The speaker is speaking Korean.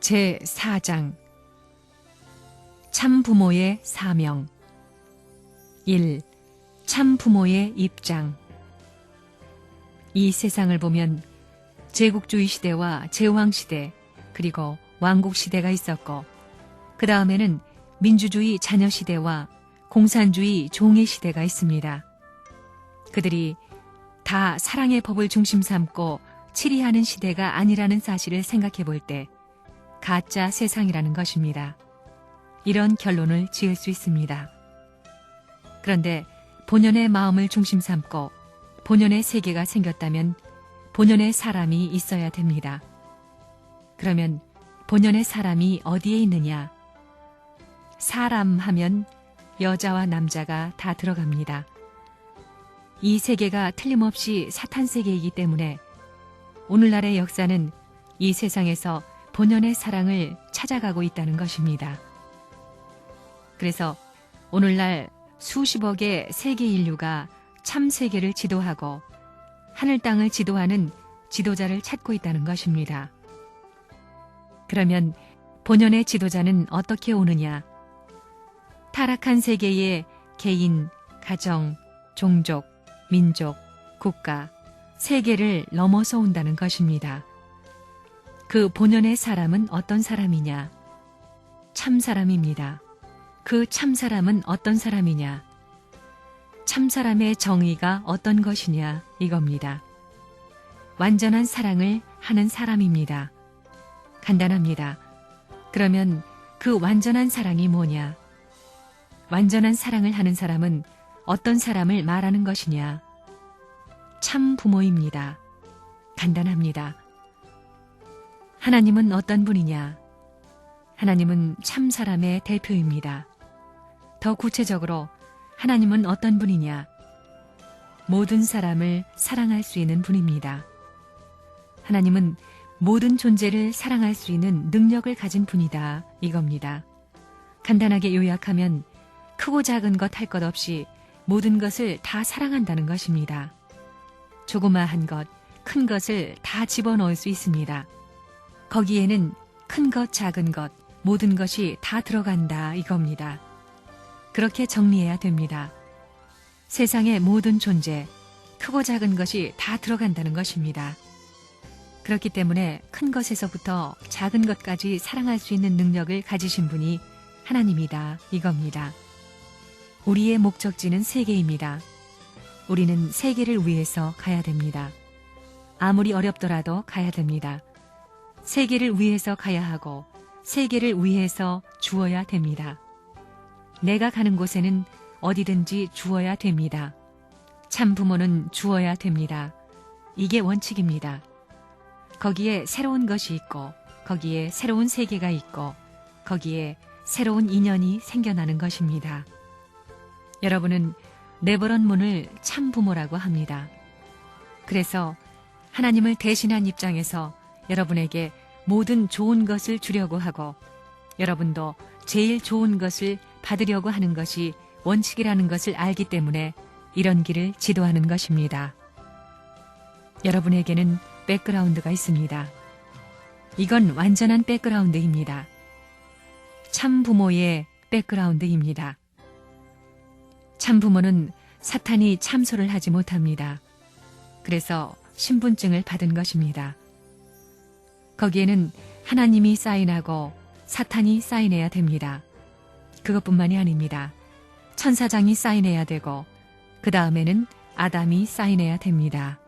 제4장 참부모의 사명 1. 참부모의 입장. 이 세상을 보면 제국주의 시대와 제왕시대 그리고 왕국시대가 있었고 그 다음에는 민주주의 자녀시대와 공산주의 종의시대가 있습니다. 그들이 다 사랑의 법을 중심 삼고 치리하는 시대가 아니라는 사실을 생각해 볼 때 가짜 세상이라는 것입니다. 이런 결론을 지을 수 있습니다. 그런데 본연의 마음을 중심 삼고 본연의 세계가 생겼다면 본연의 사람이 있어야 됩니다. 그러면 본연의 사람이 어디에 있느냐? 사람 하면 여자와 남자가 다 들어갑니다. 이 세계가 틀림없이 사탄 세계이기 때문에 오늘날의 역사는 이 세상에서 본연의 사랑을 찾아가고 있다는 것입니다. 그래서 오늘날 수십억의 세계 인류가 참 세계를 지도하고 하늘 땅을 지도하는 지도자를 찾고 있다는 것입니다. 그러면 본연의 지도자는 어떻게 오느냐? 타락한 세계의 개인, 가정, 종족, 민족, 국가, 세계를 넘어서 온다는 것입니다. 그 본연의 사람은 어떤 사람이냐? 참사람입니다. 그 참사람은 어떤 사람이냐? 참사람의 정의가 어떤 것이냐? 이겁니다. 완전한 사랑을 하는 사람입니다. 간단합니다. 그러면 그 완전한 사랑이 뭐냐? 완전한 사랑을 하는 사람은 어떤 사람을 말하는 것이냐? 참 부모입니다. 간단합니다. 하나님은 어떤 분이냐? 하나님은 참 사람의 대표입니다. 더 구체적으로 하나님은 어떤 분이냐? 모든 사람을 사랑할 수 있는 분입니다. 하나님은 모든 존재를 사랑할 수 있는 능력을 가진 분이다. 이겁니다. 간단하게 요약하면 크고 작은 것 할 것 없이 모든 것을 다 사랑한다는 것입니다. 조그마한 것, 큰 것을 다 집어넣을 수 있습니다. 거기에는 큰 것, 작은 것, 모든 것이 다 들어간다 이겁니다. 그렇게 정리해야 됩니다. 세상의 모든 존재, 크고 작은 것이 다 들어간다는 것입니다. 그렇기 때문에 큰 것에서부터 작은 것까지 사랑할 수 있는 능력을 가지신 분이 하나님이다 이겁니다. 우리의 목적지는 세계입니다. 우리는 세계를 위해서 가야 됩니다. 아무리 어렵더라도 가야 됩니다. 세계를 위해서 가야 하고 세계를 위해서 주어야 됩니다. 내가 가는 곳에는 어디든지 주어야 됩니다. 참 부모는 주어야 됩니다. 이게 원칙입니다. 거기에 새로운 것이 있고 거기에 새로운 세계가 있고 거기에 새로운 인연이 생겨나는 것입니다. 여러분은 네버런 문을 참 부모라고 합니다. 그래서 하나님을 대신한 입장에서 여러분에게 모든 좋은 것을 주려고 하고 여러분도 제일 좋은 것을 받으려고 하는 것이 원칙이라는 것을 알기 때문에 이런 길을 지도하는 것입니다. 여러분에게는 백그라운드가 있습니다. 이건 완전한 백그라운드입니다. 참 부모의 백그라운드입니다. 참 부모는 사탄이 참소를 하지 못합니다. 그래서 신분증을 받은 것입니다. 거기에는 하나님이 사인하고 사탄이 사인해야 됩니다. 그것뿐만이 아닙니다. 천사장이 사인해야 되고 그 다음에는 아담이 사인해야 됩니다.